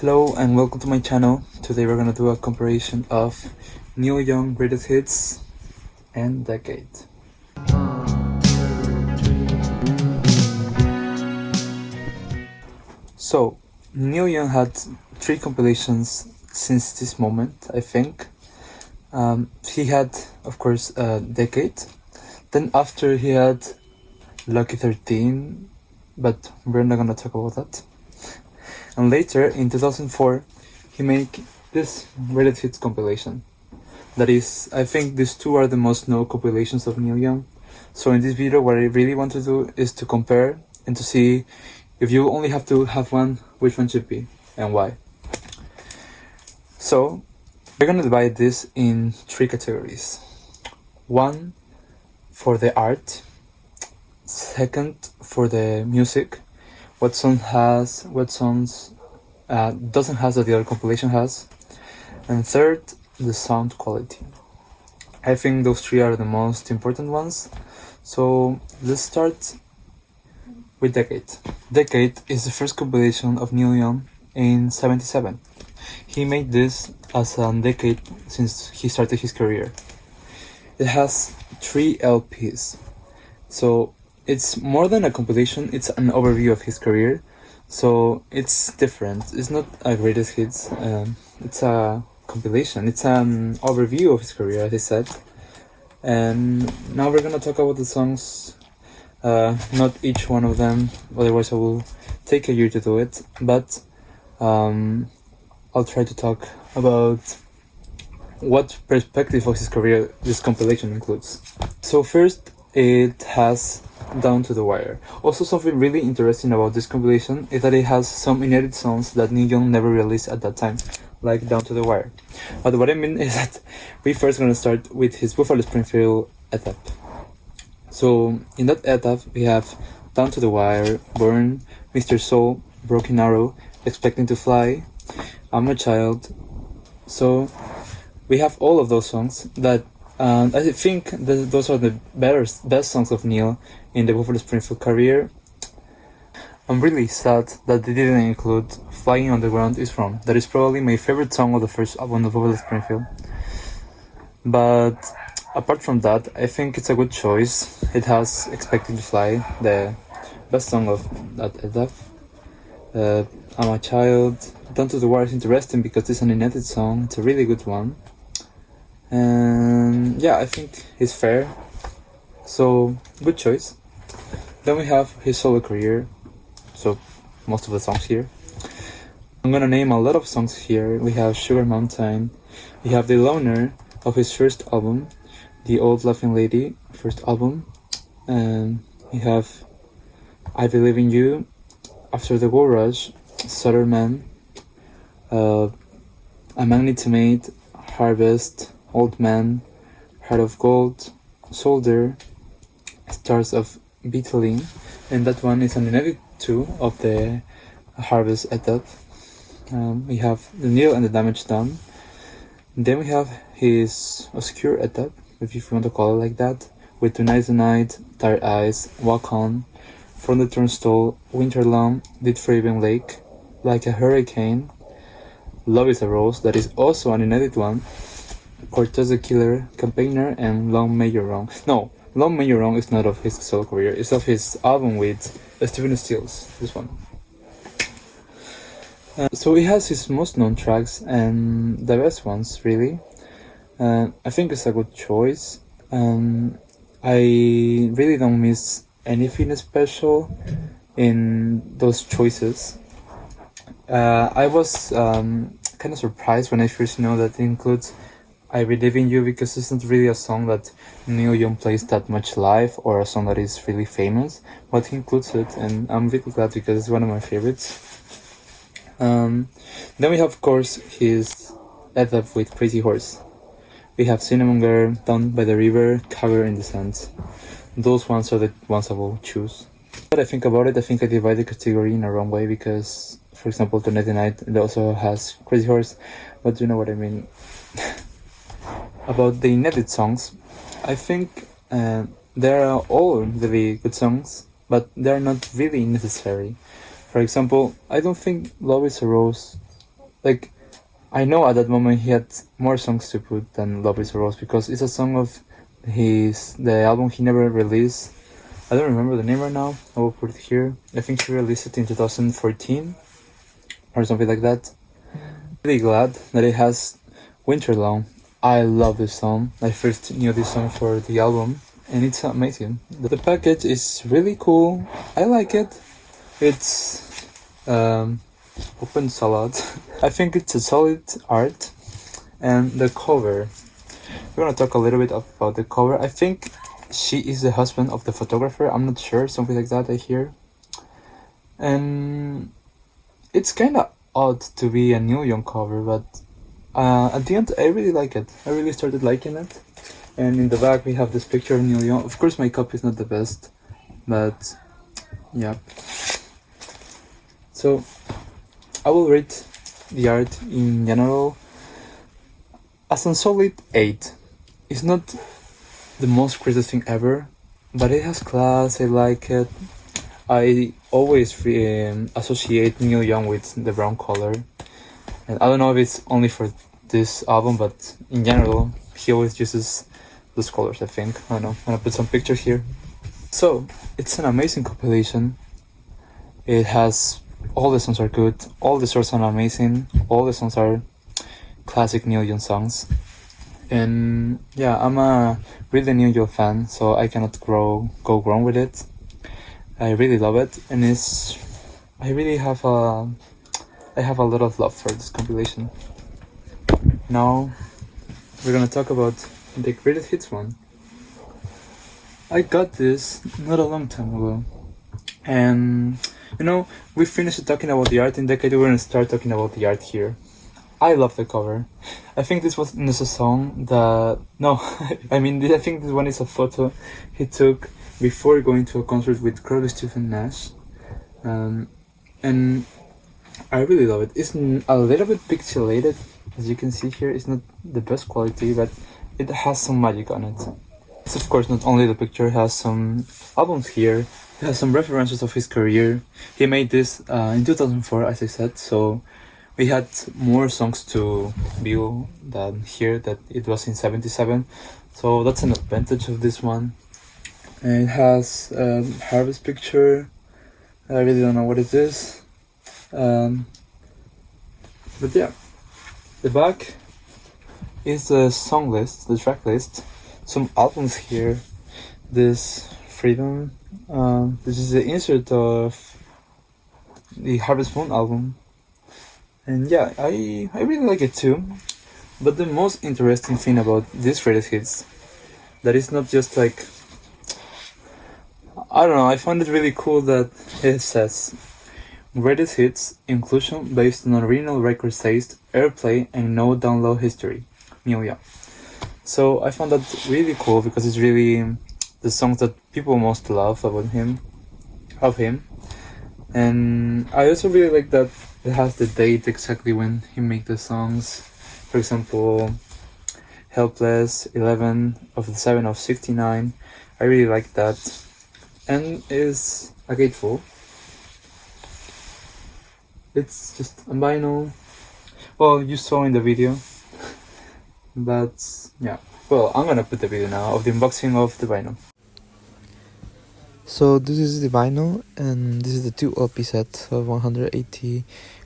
Hello and welcome to my channel. Today we're gonna do a comparison of Neil Young greatest hits and decade. So, Neil Young had 3 compilations since this moment, I think. He had, of course, a decade. Then after he had Lucky 13, but we're not gonna talk about that. And later, in 2004, he made this greatest hits compilation. That is, I think these two are the most known compilations of Neil Young. So in this video, what I really want to do is to compare and to see if you only have to have one, which one should be and why. So we're gonna divide this in 3 categories. One for the art, second for the music, what songs doesn't have that the other compilation has, and third, the sound quality. I think those 3 are the most important ones. So let's start with Decade. Decade is the first compilation of Neil Young in 1977. He made this as a decade since he started his career. It has 3 LPs. So it's more than a compilation, it's an overview of his career. So it's different. It's not a greatest hits. It's a compilation. It's an overview of his career, as I said. And now we're gonna talk about the songs. Not each one of them, otherwise I will take a year to do it. But I'll try to talk about what perspective of his career this compilation includes. So first, it has Down to the Wire. Also, something really interesting about this compilation is that it has some unedited songs that Neil Young never released at that time, like Down to the Wire. But what I mean is that we first gonna start with his Buffalo Springfield etap. So in that etap we have Down to the Wire, Burn, Mr. Soul, Broken Arrow, Expecting to Fly, I'm a Child. So we have all of those songs that I think that those are the best songs of Neil in the Buffalo Springfield career. I'm really sad that they didn't include Flying on the Ground Is Wrong. That is probably my favorite song of the first album of Buffalo Springfield. But apart from that, I think it's a good choice. It has Expecting to Fly, the best song of that etap. I'm a Child. Down to the Wire is interesting because it's an unedited song. It's a really good one. And yeah, I think it's fair. So, good choice. Then we have his solo career. So, most of the songs here. I'm gonna name a lot of songs here. We have Sugar Mountain. We have The Loner of his first album, The Old Laughing Lady, first album. And we have I Believe in You, After the Gold Rush, Southern Man, A Man Needs a Maid, Harvest, Old Man, Heart of Gold, Soldier, Stars of Beetling, and that one is an unedited 2 of the Harvest etap. We have The Neil and the Damage Done. Then we have his Obscure etap, if you want to call it like that, with Tonight's the Night, Tired Eyes, Walk On, From the Turnstile, Winter Long, Dead Raven Lake, Like a Hurricane, Love is a Rose, that is also an unedited one, Cortez the Killer, Campaigner, and Long May You Wrong. No, Long May You Wrong is not of his solo career, it's of his album with Stephen Stills, this one. So he has his most known tracks and the best ones, really. I think it's a good choice. I really don't miss anything special in those choices. I was kind of surprised when I first know that it includes I Believe in You, because it's not really a song that Neil Young plays that much live or a song that is really famous, but he includes it and I'm really glad because it's one of my favorites. Then we have, of course, his etap with Crazy Horse. We have Cinnamon Girl, Down by the River, Cover in the Sands. Those ones are the ones I will choose. What I think about it, I think I divide the category in a wrong way because, for example, Tonight the Night, it also has Crazy Horse, but you know what I mean. About the unedited songs, I think they are all really good songs, but they are not really necessary. For example, I don't think Love is a Rose like, I know at that moment he had more songs to put than Love Is a Rose, because it's a song of the album he never released. I don't remember the name right now. I will put it here. I think he released it in 2014 or something like that. Really glad that it has Winter Long. I love this song. I first knew this song for the album, and it's amazing. The package is really cool. I like it. It's open salad. I think it's a solid art. And the cover, we're gonna talk a little bit about the cover. I think she is the husband of the photographer. I'm not sure, something like that I hear. And it's kind of odd to be a Neil Young cover, but at the end I really like it. I really started liking it. And in the back we have this picture of Neil Young. Of course my copy is not the best, but yeah. So I will rate the art in general as a solid 8. It's not the most crazy thing ever, but it has class. I like it. I always associate Neil Young with the brown color, and I don't know if it's only for this album, but in general he always uses those colors. I think, I don't know. I'm gonna put some pictures here. So it's an amazing compilation. It has, all the songs are good, all the songs are amazing, all the songs are classic Neil Young songs. And yeah, I'm a really Neil Young fan, so I cannot go wrong with it. I really love it, and I really have a lot of love for this compilation. Now we're gonna talk about the greatest hits one. I got this not a long time ago, and we finished talking about the art in Decade. We're gonna start talking about the art here. I love the cover. I think this is a song that, no, I think this one is a photo he took before going to a concert with Crosby, Stills and Nash, and I really love it. It's a little bit pixelated, as you can see here. It's not the best quality, but it has some magic on it. It's of course not only the picture, it has some albums here, it has some references of his career. He made this in 2004, as I said, so we had more songs to view than here, that it was in 77, so that's an advantage of this one. And it has Harvest picture. I really don't know what it is, but yeah, the back is the song list, the track list, some albums here. This Freedom, this is the insert of the Harvest Moon album. And yeah, I really like it too. But the most interesting thing about this greatest hits, that it's not just like, I don't know, I found it really cool that it says greatest hits inclusion based on original record sales, airplay, and no download history. Neil Young. So I found that really cool, because it's really the songs that people most love about him, and I also really like that it has the date exactly when he made the songs. For example, Helpless, 11 of the 7 of 69. I really like that. And is a gatefold. It's just a vinyl. Well, you saw in the video. But yeah. Well, I'm gonna put the video now of the unboxing of the vinyl. So this is the vinyl, and this is the 2 LP set of 180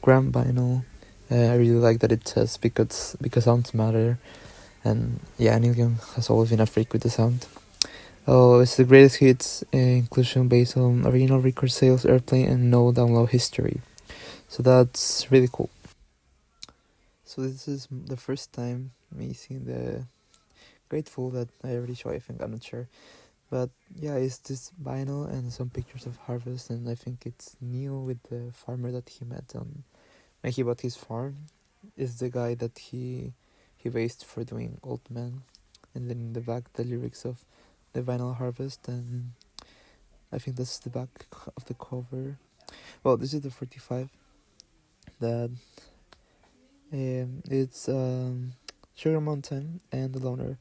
gram vinyl. I really like that it says because sounds matter, and yeah, Neil Young has always been a freak with the sound. Oh, it's the greatest hits, inclusion based on original record sales, airplay, and no download history. So that's really cool. So this is the first time me seeing the Grateful that I already showed. I think, I'm not sure. But yeah, it's this vinyl and some pictures of harvest, and I think it's Neil with the farmer that he met on when he bought his farm. Is the guy that he raised for doing Old Man, and then in the back the lyrics of the vinyl harvest, and I think that's the back of the cover. Well, this is the 45. That it's Sugar Mountain and the Loner.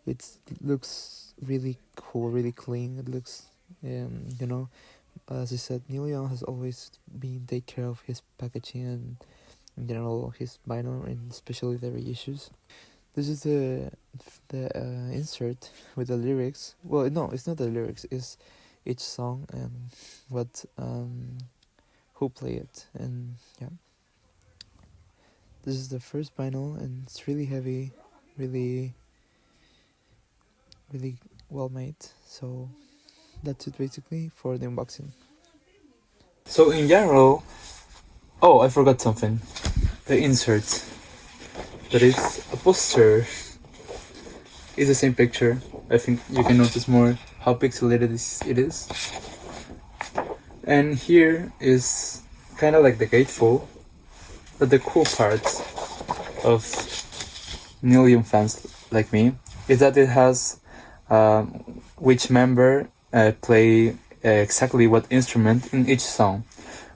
It looks really cool, really clean. It looks, as I said, Neil Young has always been take care of his packaging, and in general his vinyl and especially the reissues. This is the insert with the lyrics. Well, no, it's not the lyrics. It's each song and what who play it, and yeah. This is the first vinyl and it's really heavy, really well made. So that's it basically for the unboxing. So in general, oh, I forgot something. The insert. That is a poster. It's the same picture. I think you can notice more how pixelated it is. And here is kind of like the gatefold. But the cool part of Neil Young fans like me is that it has which member play exactly what instrument in each song,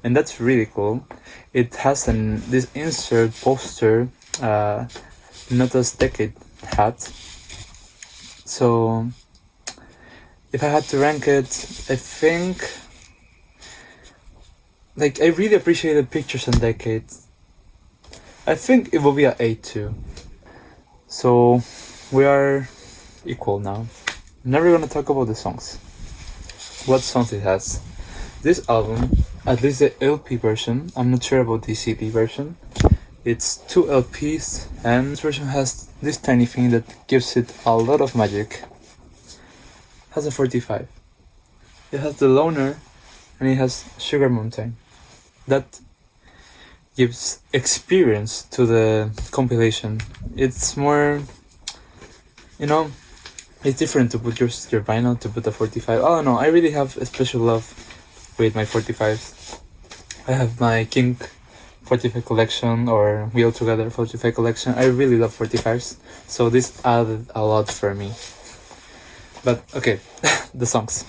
and that's really cool. It has this insert poster Nota's Decade hat. So if I had to rank it, I think like I really appreciated Pictures and Decades. I think it will be an 8 too. So we are equal now. I'm never gonna talk about the songs. What songs it has. This album, at least the LP version, I'm not sure about the CD version. It's 2 LPs, and this version has this tiny thing that gives it a lot of magic. It has a 45. It has The Loner, and it has Sugar Mountain. That gives experience to the compilation. It's more, it's different to put your vinyl, to put a 45. Oh no, I really have a special love with my 45s. I have my King 45 collection, or We All Together 45 collection. I really love 45s, so this added a lot for me. But okay, the songs.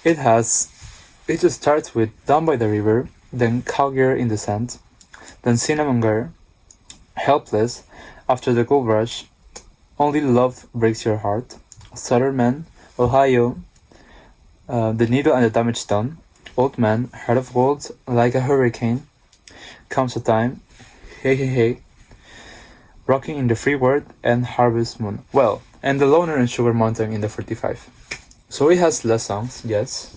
It just starts with Down by the River, then Cowgirl in the Sand, then Cinnamon Girl, Helpless, After the Gold Rush, Only Love Breaks Your Heart, Southern Man, Ohio, The Needle and the Damage Done, Old Man, Heart of Gold, Like a Hurricane, Comes a Time, Hey Hey Hey, Rocking in the Free World, and Harvest Moon. Well, and The Loner and Sugar Mountain in the 45. So it has less songs, yes.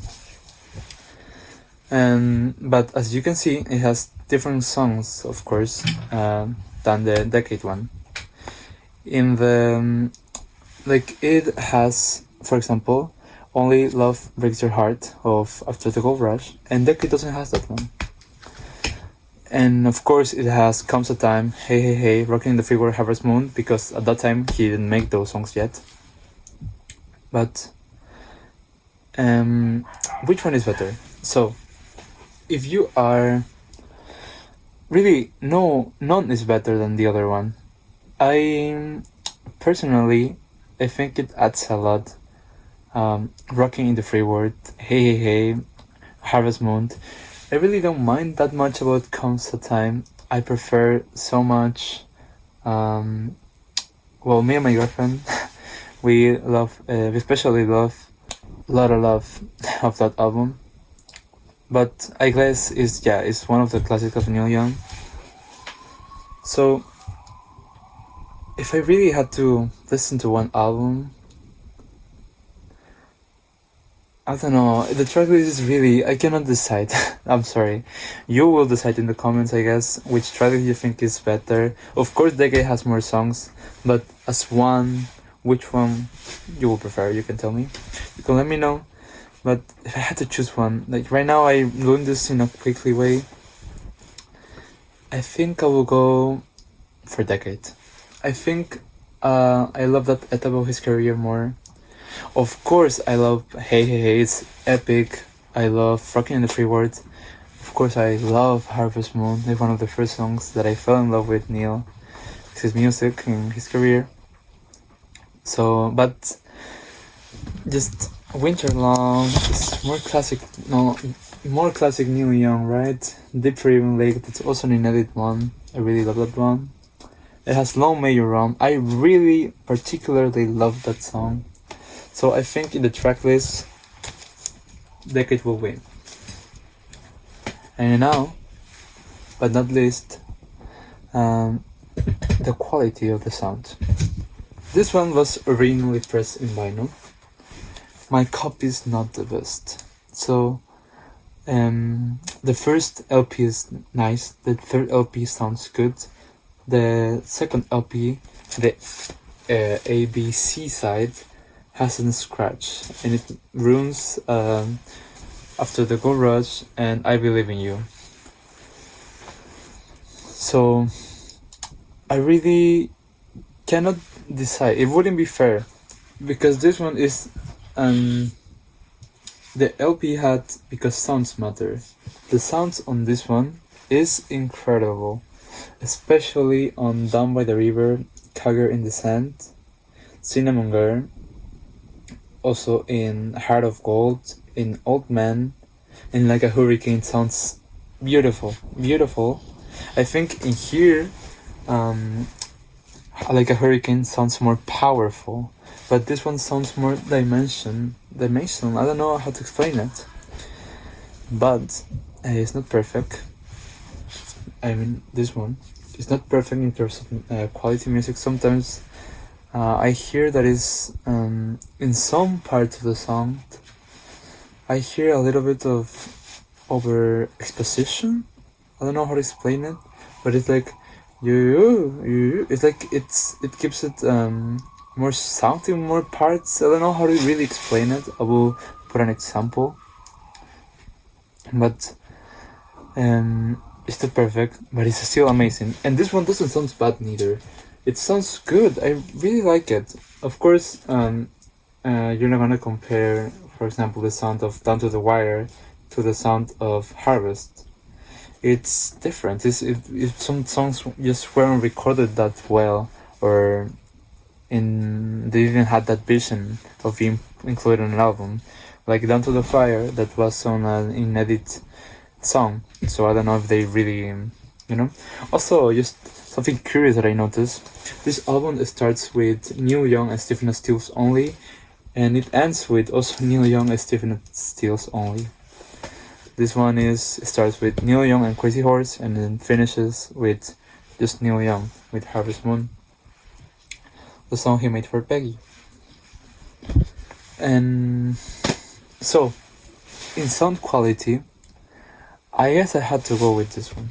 But as you can see, it has different songs, of course, than the Decade one. In the it has, for example, Only Love Breaks Your Heart of After the Gold Rush, and Decade doesn't have that one. And of course, it has Comes a Time, Hey Hey Hey, Rocking in the Free World, Harvest Moon, because at that time he didn't make those songs yet. But which one is better? So if you are really, none is better than the other one. I personally, I think it adds a lot. Rocking in the Free World, Hey Hey Hey, Harvest Moon. I really don't mind that much about Comes a Time. I prefer so much. Well, me and my girlfriend, we especially love Lot of Love of that album. But I guess it's one of the classics of Neil Young. So if I really had to listen to one album, I don't know, the tracklist is really, I cannot decide. I'm sorry. You will decide in the comments, I guess, which tracklist you think is better. Of course, Decade has more songs, but as one, which one you will prefer, you can tell me. You can let me know. But if I had to choose one, like right now I'm doing this in a quickly way, I think I will go for Decade. I think I love that etapa of his career more. Of course, I love Hey Hey Hey, it's epic. I love Rockin' in the Free World. Of course, I love Harvest Moon. It's one of the first songs that I fell in love with Neil, his music and his career. So, but just Winter Long is more classic Neil Young, right? Deep Raven Lake, that's also an edit one. I really love that one. It has Long May You Roam. I really particularly love that song. So I think in the track list, Decade will win. And now, but not least, the quality of the sound. This one was originally pressed in vinyl. My copy is not the best. So, the first LP is nice, the third LP sounds good, the second LP, the ABC side, has a scratch, and it ruins After the Gold Rush and I Believe in You. So I really cannot decide. It wouldn't be fair, because this one is the LP had Because Sounds Matter. The sounds on this one is incredible, especially on Down by the River, Cagger in the Sand, Cinnamon Girl, also in Heart of Gold, in Old Man, and Like a Hurricane sounds beautiful. I think in here, Like a Hurricane sounds more powerful, but this one sounds more dimensional. I don't know how to explain it, but it's not perfect. I mean, this one is not perfect in terms of quality music. Sometimes I hear that is in some parts of the song, I hear a little bit of over exposition. I don't know how to explain it, but it's like it's like it gives it more sounding, more parts. I don't know how to really explain it. I will put an example, but it's not perfect, but it's still amazing. And this one doesn't sound bad neither. It sounds good. I really like it. Of course, you're not gonna compare, for example, the sound of Down to the Wire to the sound of Harvest. It's different. If some songs just weren't recorded that well, or they didn't have that vision of being included in an album, like Down to the Fire, that was on an inedit song. So I don't know if they really, Also, just something curious that I noticed. This album starts with Neil Young and Stephen Stills only, and it ends with also Neil Young and Stephen Stills only. This one starts with Neil Young and Crazy Horse, and then finishes with just Neil Young with Harvest Moon, the song he made for Peggy. And so, in sound quality, I guess I had to go with this one.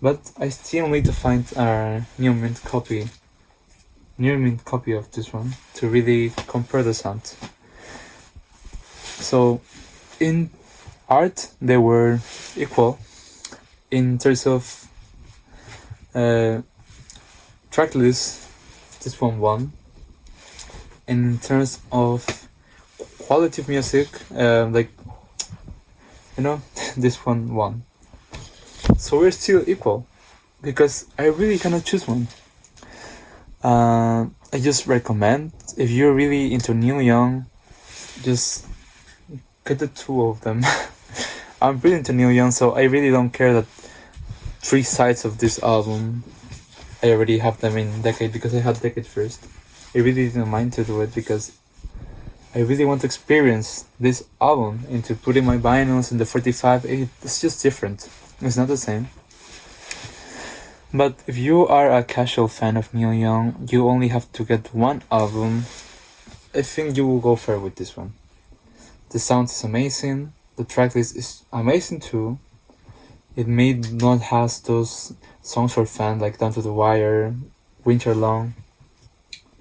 But I still need to find a new mint copy of this one to really compare the sound. So, in art, they were equal. In terms of tracklist, this one won. And in terms of quality of music, this one won. So we're still equal, because I really cannot choose one. I just recommend, if you're really into Neil Young, just get the two of them. I'm really into Neil Young, so I really don't care that 3 sides of this album, I already have them in Decade, because I had Decade first. I really didn't mind to do it, because I really want to experience this album into putting my vinyls in the 45. It's just different. It's not the same. But if you are a casual fan of Neil Young, you only have to get one album, I think you will go fair with this one. The sound is amazing, the tracklist is amazing too. It may not have those songs for fans like Down to the Wire, Winter Long,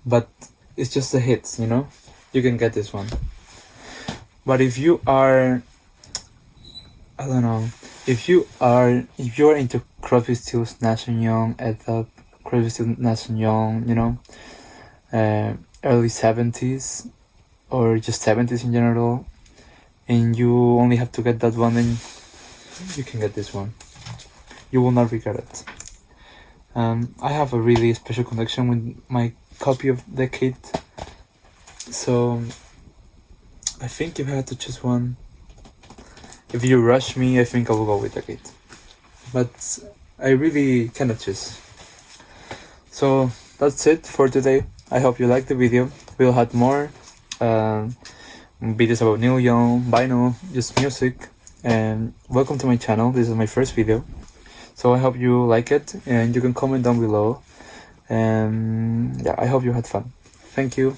but it's just the hits, You can get this one. But if you are, if you're into Crosby, Stills, Nash & Young, Crosby, Stills, Nash & Young, early 70s, or just 70s in general, and you only have to get that one, then you can get this one. You will not regret it. I have a really special connection with my copy of Decade, so I think if I had to choose one, if you rush me, I think I will go with Decade. But I really cannot choose. So that's it for today. I hope you liked the video. We'll have more videos about Neil Young, vinyl, just music. and welcome to my channel. This is my first video, so I hope you like it, and you can comment down below, and yeah, I hope you had fun. Thank you.